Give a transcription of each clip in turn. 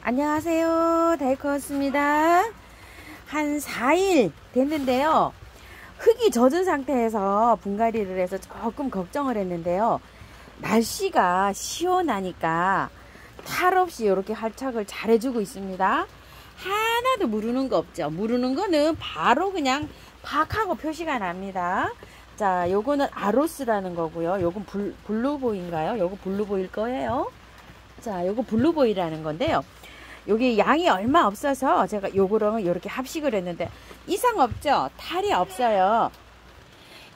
안녕하세요. 다이코였습니다. 한 4일 됐는데요. 흙이 젖은 상태에서 분갈이를 해서 조금 걱정을 했는데요. 날씨가 시원하니까 탈 없이 이렇게 활착을 잘 해주고 있습니다. 하나도 무르는 거 없죠. 무르는 거는 바로 그냥 팍 하고 표시가 납니다. 자, 요거는 아로스라는 거고요. 요건 블루보이인가요? 요거 블루보일 거예요. 자, 요거 블루보이라는 건데요. 여기 양이 얼마 없어서 제가 요거랑 이렇게 합식을 했는데 이상 없죠? 탈이 없어요.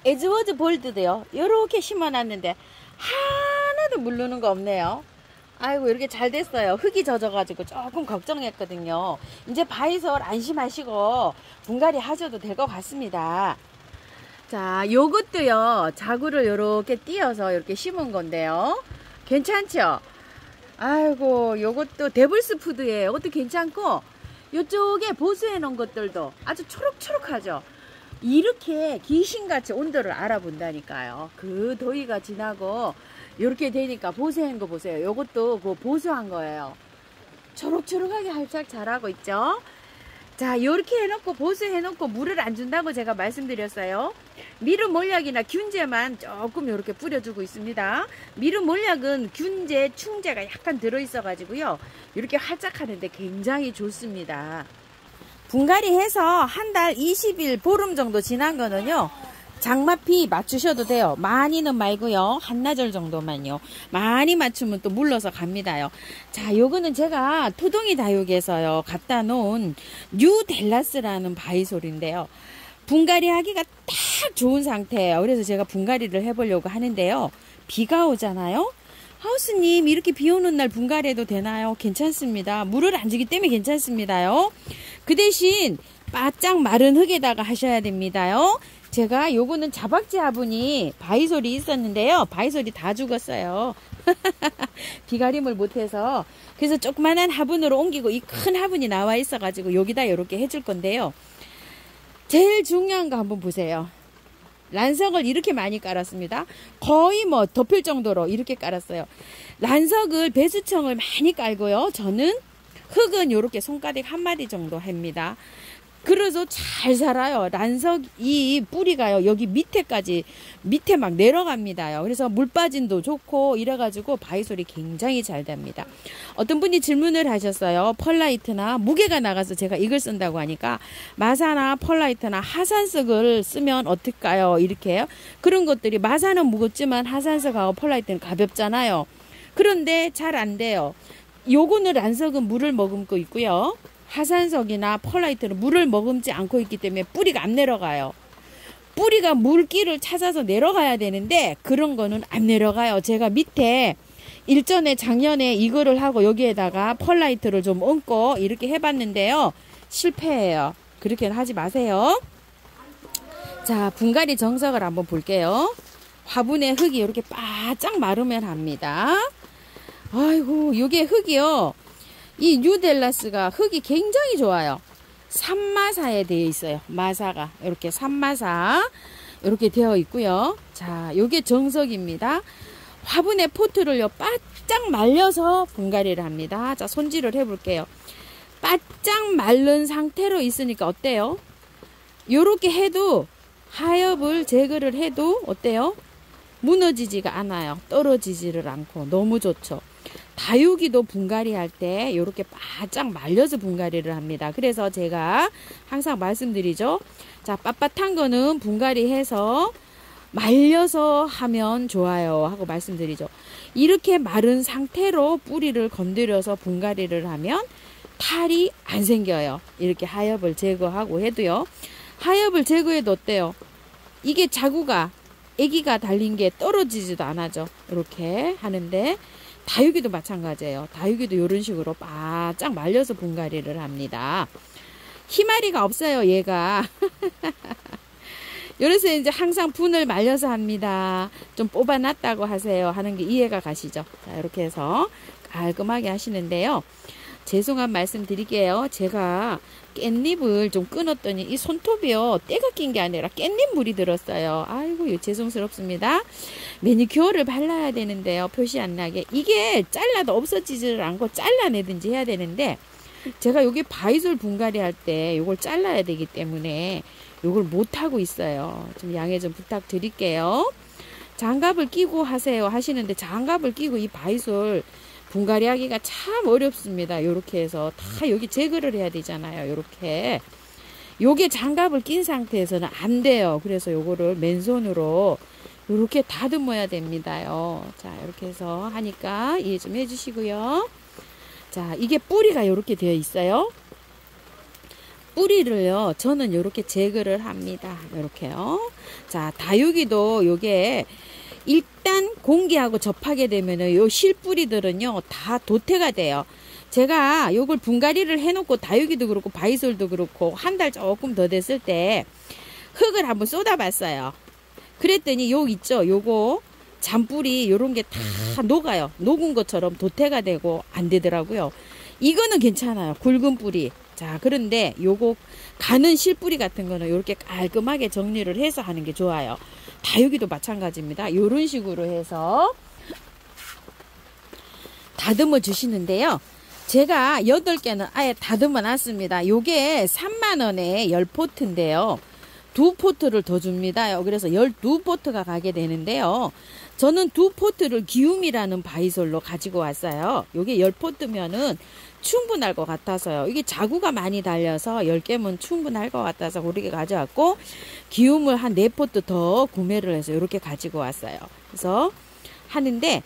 에즈워드 볼드도요. 요렇게 심어놨는데 하나도 물르는 거 없네요. 아이고, 이렇게 잘 됐어요. 흙이 젖어가지고 조금 걱정했거든요. 이제 바이솔 안심하시고 분갈이 하셔도 될 것 같습니다. 자, 요것도요. 자구를 요렇게 띄어서 이렇게 심은 건데요. 괜찮죠? 아이고, 요것도 데블스 푸드예요. 이것도 괜찮고, 요쪽에 보수해 놓은 것들도 아주 초록초록하죠. 이렇게 귀신같이 온도를 알아본다니까요. 그 더위가 지나고 이렇게 되니까 보수한 거 보세요. 요것도 그 보수한 거예요. 초록초록하게 활짝 자라고 있죠. 자, 이렇게 해놓고 보수해놓고 물을 안 준다고 제가 말씀드렸어요. 미르 몰약이나 균제만 조금 이렇게 뿌려주고 있습니다. 미르 몰약은 균제, 충제가 약간 들어있어 가지고요. 이렇게 활짝하는데 굉장히 좋습니다. 분갈이 해서 한 달 20일 보름 정도 지난 거는요. 장마피 맞추셔도 돼요. 많이는 말고요. 한나절 정도만요. 많이 맞추면 또 물러서 갑니다요. 자, 요거는 제가 토동이 다육에서요 갖다 놓은 뉴델라스라는 바이솔인데요. 분갈이 하기가 딱 좋은 상태예요. 그래서 제가 분갈이를 해보려고 하는데요. 비가 오잖아요. 하우스님, 이렇게 비 오는 날 분갈이해도 되나요? 괜찮습니다. 물을 안 주기 때문에 괜찮습니다요. 그 대신 바짝 마른 흙에다가 하셔야 됩니다요. 제가 요거는 자박지 화분이 바이솔이 있었는데요. 바이솔이 다 죽었어요. 비가림을 못해서. 그래서 조그만한 화분으로 옮기고 이 큰 화분이 나와 있어가지고 여기다 이렇게 해줄 건데요. 제일 중요한 거 한번 보세요. 란석을 이렇게 많이 깔았습니다. 거의 뭐 덮일 정도로 이렇게 깔았어요. 란석을 배수청을 많이 깔고요. 저는 흙은 이렇게 손가락 한 마디 정도 합니다. 그래서 잘 자라요. 란석 이 뿌리가요. 여기 밑에까지 밑에 막 내려갑니다요. 그래서 물 빠짐도 좋고 이래가지고 바이솔이 굉장히 잘 됩니다. 어떤 분이 질문을 하셨어요. 펄라이트나 무게가 나가서 제가 이걸 쓴다고 하니까 마사나 펄라이트나 하산석을 쓰면 어떨까요? 이렇게요. 그런 것들이 마사는 무겁지만 하산석하고 펄라이트는 가볍잖아요. 그런데 잘 안 돼요. 요거는 란석은 물을 머금고 있고요. 하산석이나 펄라이트는 물을 머금지 않고 있기 때문에 뿌리가 안 내려가요. 뿌리가 물길을 찾아서 내려가야 되는데 그런 거는 안 내려가요. 제가 밑에 일전에 작년에 이거를 하고 여기에다가 펄라이트를 좀 얹고 이렇게 해봤는데요. 실패해요. 그렇게는 하지 마세요. 자, 분갈이 정석을 한번 볼게요. 화분에 흙이 이렇게 바짝 마르면 합니다. 아이고, 요게 흙이요. 이 뉴델라스가 흙이 굉장히 좋아요. 산마사에 되어 있어요. 마사가 이렇게 산마사 이렇게 되어 있고요. 자, 요게 정석입니다. 화분에 포트를요 바짝 말려서 분갈이를 합니다. 자, 손질을 해볼게요. 바짝 마른 상태로 있으니까 어때요? 요렇게 해도 하엽을 제거를 해도 어때요? 무너지지가 않아요. 떨어지지를 않고 너무 좋죠. 다육이도 분갈이 할 때 이렇게 바짝 말려서 분갈이를 합니다. 그래서 제가 항상 말씀드리죠. 자, 빳빳한 거는 분갈이 해서 말려서 하면 좋아요 하고 말씀드리죠. 이렇게 마른 상태로 뿌리를 건드려서 분갈이를 하면 탈이 안 생겨요. 이렇게 하엽을 제거하고 해도요. 하엽을 제거해도 어때요? 이게 자구가 애기가 달린 게 떨어지지도 않아죠. 이렇게 하는데 다육이도 마찬가지예요. 다육이도 이런 식으로 바짝 말려서 분갈이를 합니다. 희마리가 없어요, 얘가. 그래서 이제 항상 분을 말려서 합니다. 좀 뽑아놨다고 하세요. 하는 게 이해가 가시죠? 자, 이렇게 해서 깔끔하게 하시는데요. 죄송한 말씀 드릴게요. 제가 깻잎을 좀 끊었더니 이 손톱이요, 때가 낀 게 아니라 깻잎 물이 들었어요. 아이고, 죄송스럽습니다. 매니큐어를 발라야 되는데요, 표시 안 나게. 이게 잘라도 없어지지를 않고 잘라내든지 해야 되는데, 제가 여기 바이솔 분갈이 할 때 이걸 잘라야 되기 때문에 이걸 못하고 있어요. 좀 양해 좀 부탁드릴게요. 장갑을 끼고 하세요 하시는데, 장갑을 끼고 이 바이솔 분갈이 하기가 참 어렵습니다. 요렇게 해서 다 여기 제거를 해야 되잖아요. 요렇게. 요게 장갑을 낀 상태에서는 안 돼요. 그래서 요거를 맨손으로 요렇게 다듬어야 됩니다요. 자, 이렇게 해서 하니까 이해 좀 해주시고요. 자, 이게 뿌리가 요렇게 되어 있어요. 뿌리를요, 저는 요렇게 제거를 합니다. 요렇게요. 자, 다육이도 요게 일단 공기하고 접하게 되면은 요 실뿌리들은요, 다 도태가 돼요. 제가 요걸 분갈이를 해놓고 다육이도 그렇고 바이솔도 그렇고 한 달 조금 더 됐을 때 흙을 한번 쏟아봤어요. 그랬더니 요 있죠, 요거 잔뿌리 요런 게 다 녹아요. 녹은 것처럼 도태가 되고 안 되더라고요. 이거는 괜찮아요. 굵은 뿌리. 자, 그런데 요거 가는 실뿌리 같은 거는 요렇게 깔끔하게 정리를 해서 하는 게 좋아요. 다육이도 마찬가지입니다. 요런 식으로 해서 다듬어 주시는데요. 제가 8개는 아예 다듬어 놨습니다. 요게 3만원에 10포트인데요. 2포트를 더 줍니다요. 그래서 12포트가 가게 되는데요. 저는 2포트를 기움이라는 바이솔로 가지고 왔어요. 요게 10포트면은 충분할 것 같아서요. 이게 자구가 많이 달려서 10개면 충분할 것 같아서 그렇게 가져왔고, 기움을 한 4포트 더 구매를 해서 이렇게 가지고 왔어요. 그래서 하는데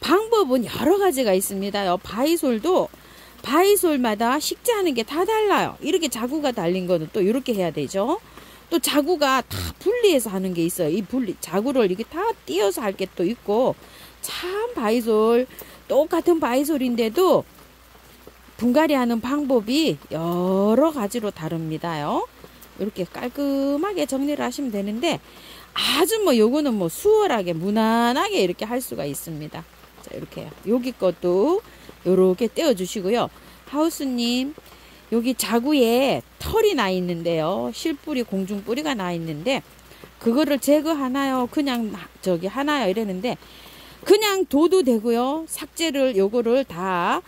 방법은 여러 가지가 있습니다요. 바이솔도 바이솔마다 식재하는 게 다 달라요. 이렇게 자구가 달린 거는 또 이렇게 해야 되죠. 또 자구가 다 분리해서 하는 게 있어요. 이 자구를 이렇게 다 띄어서 할 게 또 있고, 참 바이솔, 똑같은 바이솔인데도 분갈이 하는 방법이 여러 가지로 다릅니다요. 이렇게 깔끔하게 정리를 하시면 되는데, 아주 요거는 수월하게 무난하게 이렇게 할 수가 있습니다. 자, 이렇게 여기 것도 요렇게 떼어 주시고요. 하우스님, 여기 자구에 털이 나 있는데요. 실뿌리, 공중뿌리가 나 있는데 그거를 제거하나요? 그냥 하나요? 이랬는데, 그냥 둬도 되고요. 삭제를 요거를 다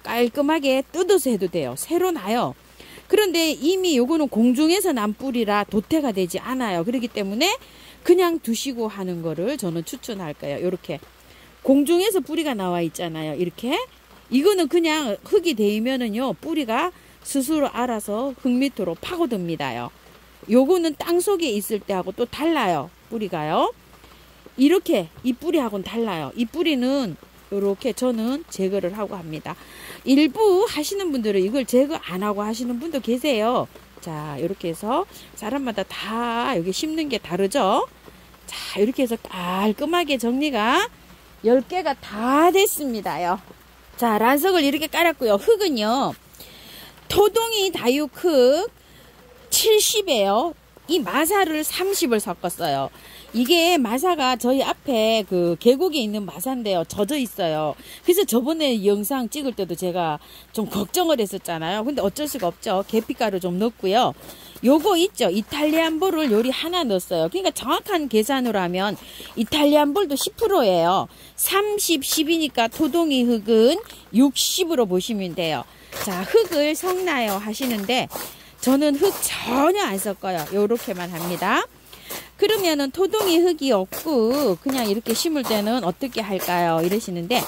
깔끔하게 뜯어서 해도 돼요. 새로 나요. 그런데 이미 요거는 공중에서 난 뿌리라 도태가 되지 않아요. 그렇기 때문에 그냥 두시고 하는 거를 저는 추천할 거예요. 요렇게 공중에서 뿌리가 나와 있잖아요. 이렇게 이거는 그냥 흙이 데이면은요, 뿌리가 스스로 알아서 흙 밑으로 파고듭니다요. 요거는 땅 속에 있을 때하고 또 달라요. 뿌리가요. 이렇게 이 뿌리하고는 달라요. 이 뿌리는 요렇게 저는 제거를 하고 합니다. 일부 하시는 분들은 이걸 제거 안 하고 하시는 분도 계세요. 자, 이렇게 해서 사람마다 다 여기 심는 게 다르죠. 자, 이렇게 해서 깔끔하게 정리가 10개가 다 됐습니다요. 자, 란석을 이렇게 깔았고요. 흙은요, 토동이 다육흙 70에요. 이 마사를 30을 섞었어요. 이게 마사가 저희 앞에 그 계곡에 있는 마사인데요, 젖어 있어요. 그래서 저번에 영상 찍을 때도 제가 좀 걱정을 했었잖아요. 근데 어쩔 수가 없죠. 계피가루 좀 넣고요. 요거 있죠, 이탈리안 볼을 요리 하나 넣었어요. 그러니까 정확한 계산으로 하면 이탈리안 볼도 10%예요 30, 10이니까 토동이 흙은 60으로 보시면 돼요. 자, 흙을 섞나요 하시는데, 저는 흙 전혀 안 섞어요. 요렇게만 합니다. 그러면은 토동이 흙이 없고 그냥 이렇게 심을 때는 어떻게 할까요? 이러시는데,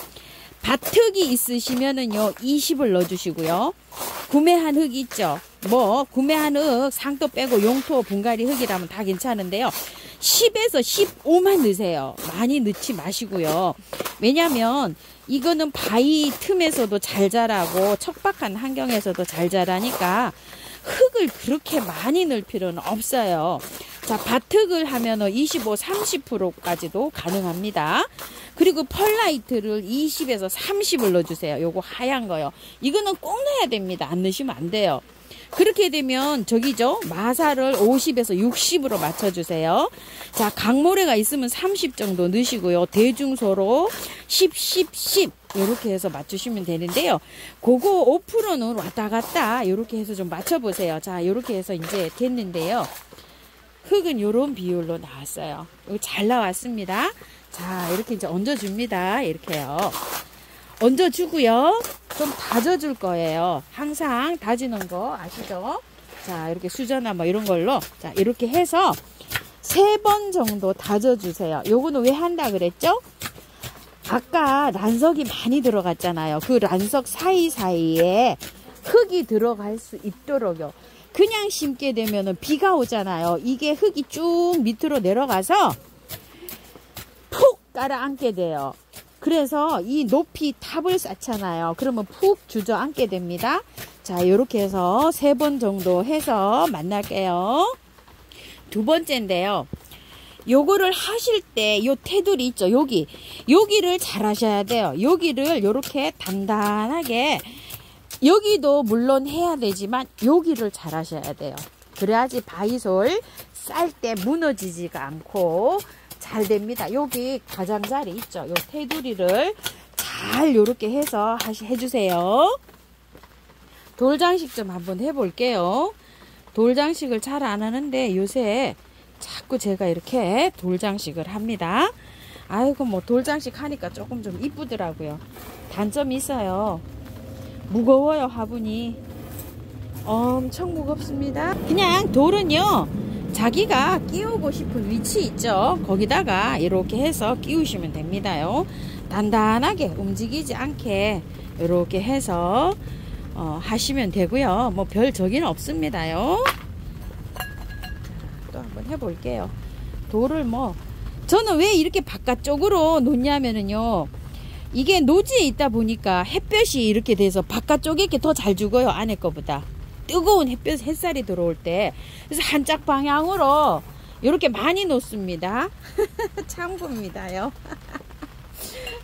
밭흙이 있으시면은요 20을 넣어주시고요. 구매한 흙 있죠. 구매한 흙 상토 빼고 용토 분갈이 흙이라면 다 괜찮은데요. 10에서 15만 넣으세요. 많이 넣지 마시고요. 왜냐면 이거는 바위 틈에서도 잘 자라고 척박한 환경에서도 잘 자라니까 흙을 그렇게 많이 넣을 필요는 없어요. 자, 밭흙을 하면은 25, 30%까지도 가능합니다. 그리고 펄라이트를 20에서 30을 넣어주세요. 요거 하얀 거요. 이거는 꼭 넣어야 됩니다. 안 넣으시면 안 돼요. 그렇게 되면 저기죠, 마사를 50에서 60으로 맞춰주세요. 자, 강모래가 있으면 30 정도 넣으시고요. 대중소로 10, 10, 10 이렇게 해서 맞추시면 되는데요. 그거 5%는 왔다 갔다 이렇게 해서 좀 맞춰보세요. 자, 이렇게 해서 이제 됐는데요. 흙은 이런 비율로 나왔어요. 이거 잘 나왔습니다. 자, 이렇게 이제 얹어줍니다. 이렇게요. 얹어주고요. 좀 다져줄 거예요. 항상 다지는 거 아시죠? 자, 이렇게 수저나 뭐 이런 걸로. 자, 이렇게 해서 3번 정도 다져주세요. 요거는 왜 한다 그랬죠? 아까 란석이 많이 들어갔잖아요. 그 란석 사이사이에 흙이 들어갈 수 있도록요. 그냥 심게 되면은 비가 오잖아요. 이게 흙이 쭉 밑으로 내려가서 푹 깔아앉게 돼요. 그래서 이 높이 탑을 쌓잖아요. 그러면 푹 주저앉게 됩니다. 자, 이렇게 해서 3번 정도 해서 만날게요. 두 번째인데요. 요거를 하실 때 요 테두리 있죠. 여기를 잘 하셔야 돼요. 여기를 요렇게 단단하게, 여기도 물론 해야 되지만 여기를 잘 하셔야 돼요. 그래야지 바위솔 쌀 때 무너지지가 않고 잘 됩니다. 여기 가장자리 있죠. 요 테두리를 잘 요렇게 해서 해주세요. 돌장식 좀 한번 해볼게요. 돌장식을 잘 안 하는데 요새 자꾸 제가 이렇게 돌장식을 합니다. 아이고, 뭐 돌장식 하니까 조금 좀 이쁘더라고요. 단점이 있어요. 무거워요. 화분이 엄청 무겁습니다. 그냥 돌은요, 자기가 끼우고 싶은 위치 있죠. 거기다가 이렇게 해서 끼우시면 됩니다요. 단단하게 움직이지 않게 이렇게 해서 하시면 되고요. 뭐 별 저기는 없습니다요. 또 한번 해볼게요. 돌을 저는 왜 이렇게 바깥쪽으로 놓냐면은요, 이게 노지에 있다 보니까 햇볕이 이렇게 돼서 바깥쪽에 이렇게 더 잘 죽어요. 안에 거보다 뜨거운 햇살이 들어올 때. 그래서 한짝 방향으로 이렇게 많이 놓습니다. 참고입니다요.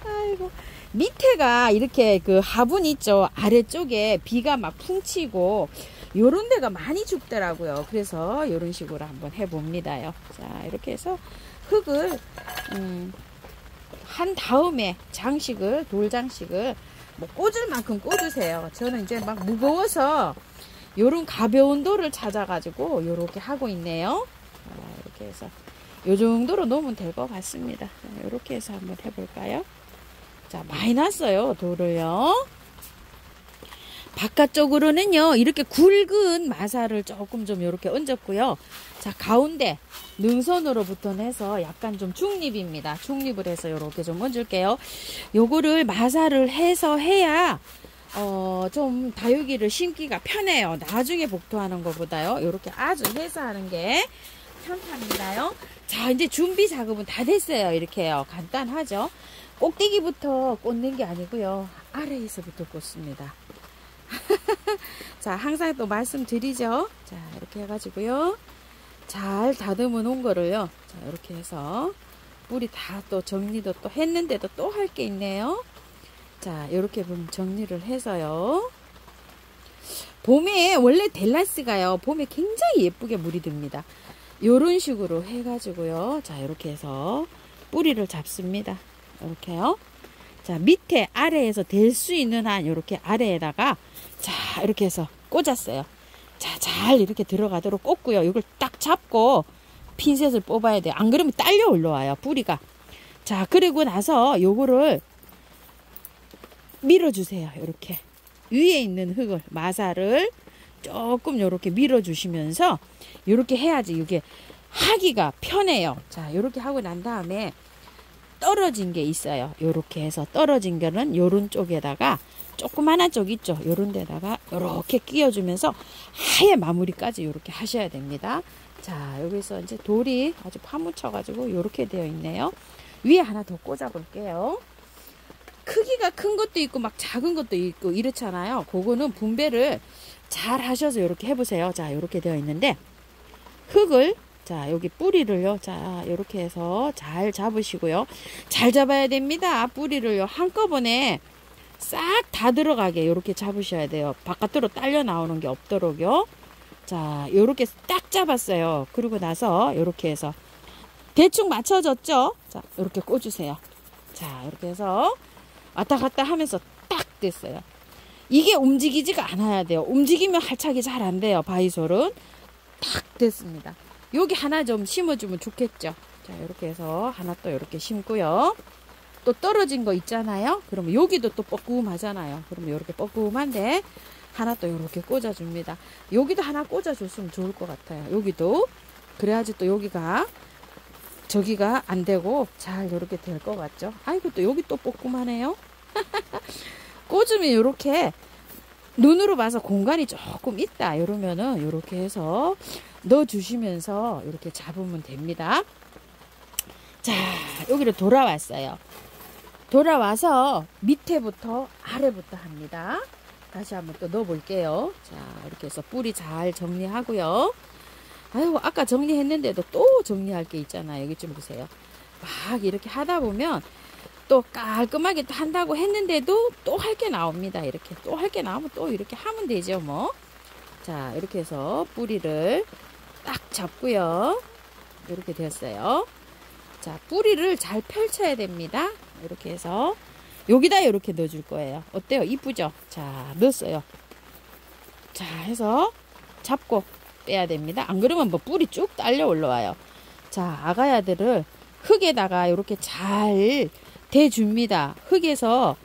아이고, 밑에가 이렇게 그 화분 있죠. 아래쪽에 비가 막 풍치고 요런 데가 많이 죽더라고요. 그래서 요런 식으로 한번 해봅니다요. 자, 이렇게 해서 흙을 한 다음에 장식을, 돌장식을 뭐 꽂을 만큼 꽂으세요. 저는 이제 막 무거워서 요런 가벼운 돌을 찾아가지고 요렇게 하고 있네요. 이렇게 해서 요 정도로 놓으면 될 것 같습니다. 이렇게 해서 한번 해볼까요? 자, 많이 났어요. 돌을요. 바깥쪽으로는요, 이렇게 굵은 마사를 조금 좀 이렇게 얹었고요. 자, 가운데 능선으로부터 해서 약간 좀 중립입니다. 중립을 해서 이렇게 좀 얹을게요. 요거를 마사를 해서 해야 좀 다육이를 심기가 편해요. 나중에 복토하는 것보다요. 이렇게 아주 해서 하는 게 편합니다요. 자, 이제 준비 작업은 다 됐어요. 이렇게요. 간단하죠. 꼭대기부터 꽂는 게 아니고요. 아래에서부터 꽂습니다. 자, 항상 또 말씀드리죠. 자, 이렇게 해가지고요. 잘 다듬어 놓은 거를요. 자, 이렇게 해서 뿌리 다 또 정리도 또 했는데도 또 할 게 있네요. 자, 이렇게 보면 정리를 해서요. 봄에 원래 델라스가요, 봄에 굉장히 예쁘게 물이 듭니다. 요런 식으로 해가지고요. 자, 이렇게 해서 뿌리를 잡습니다. 이렇게요. 자, 밑에 아래에서 될 수 있는 한 이렇게 아래에다가 자, 이렇게 해서 꽂았어요. 자, 잘 이렇게 들어가도록 꽂고요. 이걸 딱 잡고 핀셋을 뽑아야 돼요. 안 그러면 딸려 올라와요, 뿌리가. 자, 그리고 나서 요거를 밀어주세요. 이렇게 위에 있는 흙을, 마사를 조금 이렇게 밀어주시면서 이렇게 해야지 이게 하기가 편해요. 자, 이렇게 하고 난 다음에 떨어진 게 있어요. 요렇게 해서 떨어진 거는 요런 쪽에다가 조그만한 쪽 있죠. 요런 데다가 요렇게 끼워주면서 하얘 마무리까지 요렇게 하셔야 됩니다. 자, 여기서 이제 돌이 아주 파묻혀 가지고 요렇게 되어 있네요. 위에 하나 더 꽂아 볼게요. 크기가 큰 것도 있고 막 작은 것도 있고 이렇잖아요. 그거는 분배를 잘 하셔서 요렇게 해보세요. 자, 요렇게 되어 있는데 흙을, 자, 여기 뿌리를요. 자, 요렇게 해서 잘 잡으시고요. 잘 잡아야 됩니다. 뿌리를요. 한꺼번에 싹 다 들어가게 요렇게 잡으셔야 돼요. 바깥으로 딸려 나오는 게 없도록요. 자, 요렇게 딱 잡았어요. 그리고 나서 요렇게 해서 대충 맞춰졌죠? 자, 요렇게 꽂으세요. 자, 이렇게 해서 왔다 갔다 하면서 딱 됐어요. 이게 움직이지가 않아야 돼요. 움직이면 할착이 잘 안 돼요. 바이솔은. 딱 됐습니다. 여기 하나 좀 심어주면 좋겠죠. 자, 이렇게 해서 하나 또 이렇게 심고요. 또 떨어진 거 있잖아요. 그러면 여기도 또 뻐끔하잖아요. 그러면 이렇게 뻐끔한데 하나 또 이렇게 꽂아줍니다. 여기도 하나 꽂아줬으면 좋을 것 같아요. 여기도. 그래야지 또 여기가 저기가 안 되고 잘 이렇게 될 것 같죠. 아이고 또 여기 또 뻐끔하네요. 꽂으면 이렇게 눈으로 봐서 공간이 조금 있다 이러면은 이렇게 해서 넣어주시면서 이렇게 잡으면 됩니다. 자, 여기로 돌아왔어요. 돌아와서 밑에부터 아래부터 합니다. 다시 한번 또 넣어볼게요. 자, 이렇게 해서 뿌리 잘 정리하고요. 아이고, 아까 정리했는데도 또 정리할 게 있잖아요. 여기 좀 보세요. 막 이렇게 하다 보면 또 깔끔하게 또 한다고 했는데도 또 할 게 나옵니다. 이렇게 또 할 게 나오면 또 이렇게 하면 되죠, 뭐. 자, 이렇게 해서 뿌리를 딱 잡고요. 이렇게 됐어요. 자, 뿌리를 잘 펼쳐야 됩니다. 이렇게 해서 여기다 이렇게 넣어줄 거예요. 어때요? 이쁘죠? 자, 넣었어요. 자, 해서 잡고 빼야 됩니다. 안 그러면 뭐 뿌리 쭉 딸려 올라와요. 자, 아가야들을 흙에다가 이렇게 잘 대줍니다. 흙에서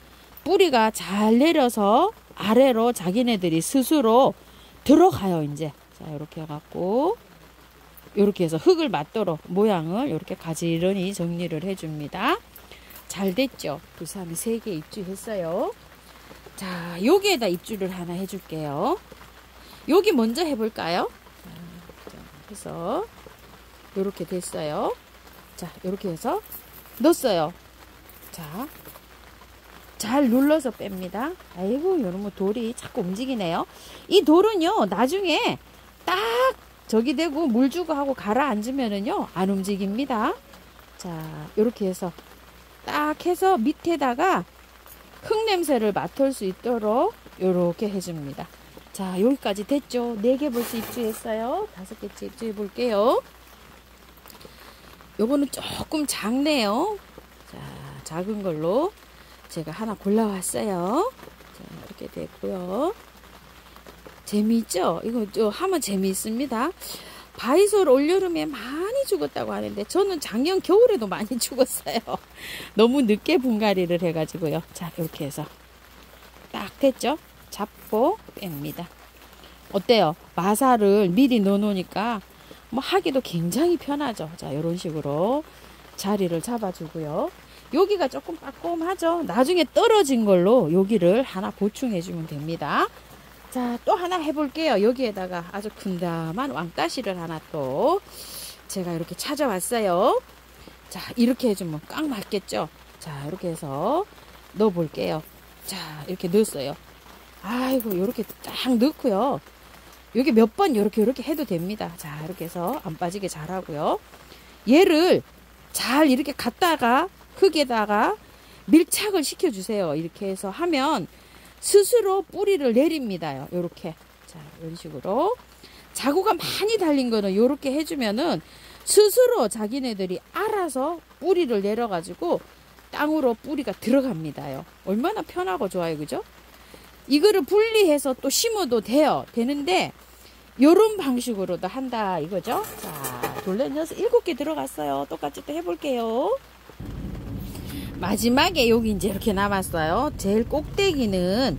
뿌리가 잘 내려서 아래로 자기네들이 스스로 들어가요, 이제. 자, 이렇게 해갖고 이렇게 해서 흙을 맞도록 모양을 이렇게 가지런히 정리를 해줍니다. 잘 됐죠? 그 사람이 3개 입주했어요. 자, 여기에다 입주를 하나 해줄게요. 여기 먼저 해볼까요? 자, 해서 이렇게 됐어요. 자, 이렇게 해서 넣었어요. 자, 잘 눌러서 뺍니다. 아이고, 요런 돌이 자꾸 움직이네요. 이 돌은요, 나중에 딱 저기 대고 물 주고 하고 가라앉으면은요, 안 움직입니다. 자, 이렇게 해서 딱 해서 밑에다가 흙 냄새를 맡을 수 있도록 이렇게 해줍니다. 자, 여기까지 됐죠? 4개 벌써 입주했어요. 5개째 입주해 볼게요. 요거는 조금 작네요. 자, 작은 걸로 제가 하나 골라왔어요. 자, 이렇게 됐고요. 재미있죠? 이거 하면 재미있습니다. 바이솔 올여름에 많이 죽었다고 하는데 저는 작년 겨울에도 많이 죽었어요. 너무 늦게 분갈이를 해가지고요. 자, 이렇게 해서 딱 됐죠? 잡고 뺍니다. 어때요? 마사를 미리 넣어놓으니까 뭐 하기도 굉장히 편하죠. 자, 이런 식으로 자리를 잡아주고요. 여기가 조금 빠꼼하죠. 나중에 떨어진 걸로 여기를 하나 보충해주면 됩니다. 자, 또 하나 해볼게요. 여기에다가 아주 큰다만 왕가시를 하나 또 제가 이렇게 찾아왔어요. 자, 이렇게 해주면 꽉 맞겠죠. 자, 이렇게 해서 넣어볼게요. 자, 이렇게 넣었어요. 아이고, 이렇게 딱 넣고요. 여기 몇 번 이렇게 해도 됩니다. 자, 이렇게 해서 안 빠지게 잘 하고요. 얘를 잘 이렇게 갖다가 흙에다가 밀착을 시켜주세요. 이렇게 해서 하면 스스로 뿌리를 내립니다. 요렇게. 자, 이런 식으로. 자구가 많이 달린 거는 요렇게 해주면은 스스로 자기네들이 알아서 뿌리를 내려가지고 땅으로 뿌리가 들어갑니다요. 얼마나 편하고 좋아요. 그죠? 이거를 분리해서 또 심어도 돼요. 되는데, 요런 방식으로도 한다. 이거죠? 자, 돌레 7개 들어갔어요. 똑같이 또 해볼게요. 마지막에 여기 이제 이렇게 남았어요. 제일 꼭대기는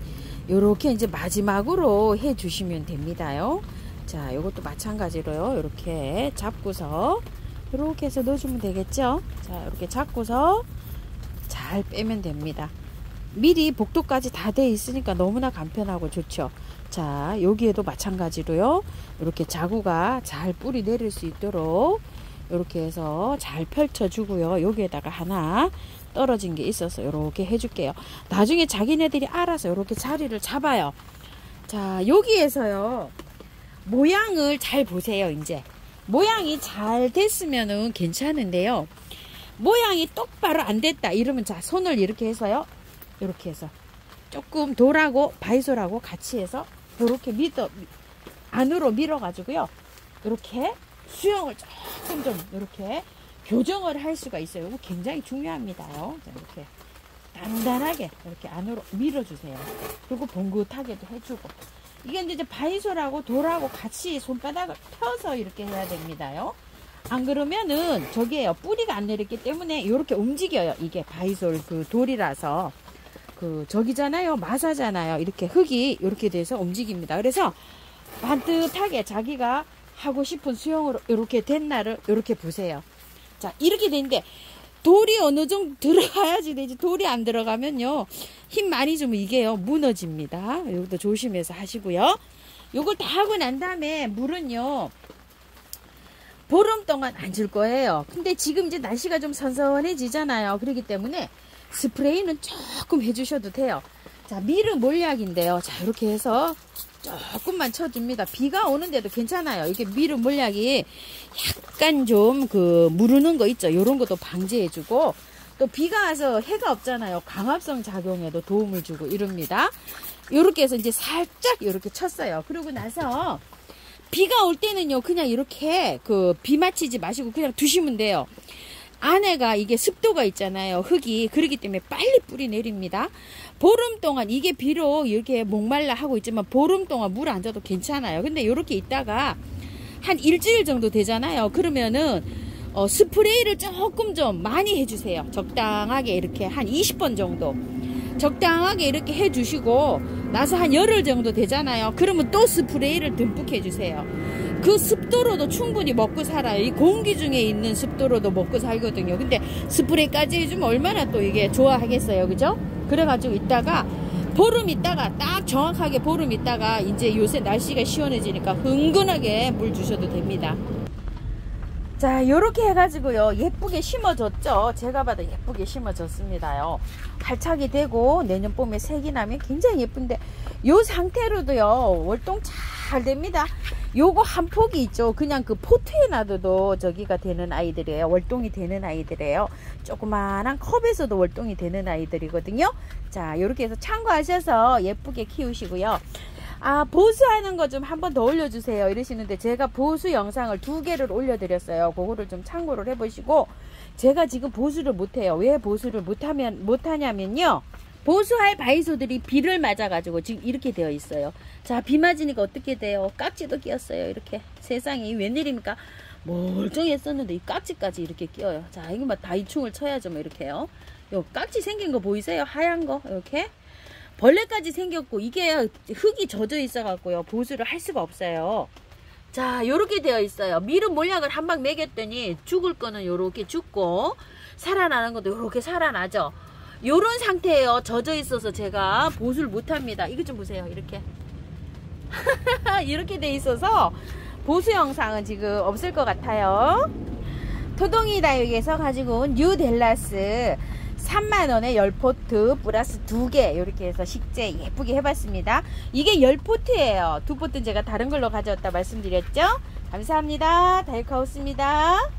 요렇게 이제 마지막으로 해 주시면 됩니다요. 자, 요것도 마찬가지로요. 이렇게 잡고서 이렇게 해서 넣어주면 되겠죠. 자, 이렇게 잡고서 잘 빼면 됩니다. 미리 복도까지 다 돼 있으니까 너무나 간편하고 좋죠. 자, 여기에도 마찬가지로요. 이렇게 자구가 잘 뿌리 내릴 수 있도록 이렇게 해서 잘 펼쳐주고요. 여기에다가 하나 떨어진 게 있어서 이렇게 해줄게요. 나중에 자기네들이 알아서 이렇게 자리를 잡아요. 자, 여기에서요. 모양을 잘 보세요. 이제 모양이 잘 됐으면은 괜찮은데요. 모양이 똑바로 안 됐다 이러면 자, 손을 이렇게 해서요. 이렇게 해서 조금 돌하고 바이솔하고 같이 해서 이렇게 안으로 밀어 가지고요. 이렇게 수영을 조금 좀 이렇게 교정을 할 수가 있어요. 이거 굉장히 중요합니다요. 자, 이렇게 단단하게 이렇게 안으로 밀어주세요. 그리고 봉긋하게도 해주고. 이게 이제 바이솔하고 돌하고 같이 손바닥을 펴서 이렇게 해야 됩니다요. 안 그러면은 저기에요, 뿌리가 안 내렸기 때문에 이렇게 움직여요. 이게 바이솔 그 돌이라서 그 저기잖아요, 마사잖아요. 이렇게 흙이 이렇게 돼서 움직입니다. 그래서 반듯하게 자기가 하고 싶은 수영으로 이렇게 된 날을 이렇게 보세요. 자, 이렇게 되는데 돌이 어느 정도 들어가야지 되지. 돌이 안 들어가면요, 힘 많이 주면 이게요 무너집니다. 이것도 조심해서 하시고요. 요걸 다 하고 난 다음에 물은요 보름 동안 안 줄 거예요. 근데 지금 이제 날씨가 좀 선선해지잖아요. 그렇기 때문에 스프레이는 조금 해주셔도 돼요. 자, 미르 몰약인데요. 자, 이렇게 해서 조금만 쳐줍니다. 비가 오는데도 괜찮아요. 이게 미르 몰약이 약간 좀 그 무르는 거 있죠. 요런 것도 방지해주고, 또 비가 와서 해가 없잖아요. 강압성 작용에도 도움을 주고 이럽니다. 요렇게 해서 이제 살짝 이렇게 쳤어요. 그러고 나서 비가 올 때는요, 그냥 이렇게 그 비 맞히지 마시고 그냥 두시면 돼요. 안에가 이게 습도가 있잖아요, 흙이. 그렇기 때문에 빨리 뿌리 내립니다. 보름 동안, 이게 비록 이렇게 목말라 하고 있지만 보름 동안 물 안 줘도 괜찮아요. 근데 이렇게 있다가 한 일주일 정도 되잖아요. 그러면은 스프레이를 조금 좀 많이 해주세요. 적당하게 이렇게 한 20번 정도 적당하게 이렇게 해주시고 나서 한 열흘 정도 되잖아요. 그러면 또 스프레이를 듬뿍 해주세요. 그 습도로도 충분히 먹고 살아요. 이 공기 중에 있는 습도로도 먹고 살거든요. 근데 스프레이까지 해주면 얼마나 또 이게 좋아하겠어요, 그죠? 그래가지고 있다가 보름 있다가, 딱 정확하게 보름 있다가 이제 요새 날씨가 시원해지니까 흥건하게 물 주셔도 됩니다. 자, 요렇게 해가지고요 예쁘게 심어줬죠. 제가 봐도 예쁘게 심어줬습니다요. 활착이 되고 내년 봄에 색이 나면 굉장히 예쁜데, 요 상태로도요 월동 잘 됩니다. 요거 한 폭이 있죠. 그냥 그 포트에 놔둬도 저기가 되는 아이들이에요. 월동이 되는 아이들이에요. 조그만한 컵에서도 월동이 되는 아이들이거든요. 자, 요렇게 해서 참고하셔서 예쁘게 키우시고요. 아, 보수하는 거 좀 한 번 더 올려주세요 이러시는데, 제가 보수 영상을 2개를 올려드렸어요. 그거를 좀 참고를 해보시고, 제가 지금 보수를 못해요. 왜 보수를 못하냐면요, 보수할 바이소들이 비를 맞아가지고 지금 이렇게 되어 있어요. 자, 비 맞으니까 어떻게 돼요? 깍지도 끼었어요. 이렇게. 세상에 웬일입니까? 멀쩡했었는데 이 깍지까지 이렇게 끼어요. 자, 이거 막 다이충을 쳐야죠. 뭐 이렇게요. 요 깍지 생긴 거 보이세요? 하얀 거 이렇게. 벌레까지 생겼고, 이게 흙이 젖어 있어 갖고요 보수를 할 수가 없어요. 자, 요렇게 되어 있어요. 미름 몰약을 한 방 매겼더니 죽을 거는 요렇게 죽고 살아나는 것도 요렇게 살아나죠. 요런 상태에요. 젖어 있어서 제가 보수를 못합니다. 이거 좀 보세요. 이렇게 이렇게 돼 있어서 보수 영상은 지금 없을 것 같아요. 토동이 다육에서 가지고 온 뉴델라스 3만원에 10포트 플러스 2개 이렇게 해서 식재 예쁘게 해봤습니다. 이게 10포트예요 2포트는 제가 다른 걸로 가져왔다 말씀드렸죠. 감사합니다. 다육하우스입니다.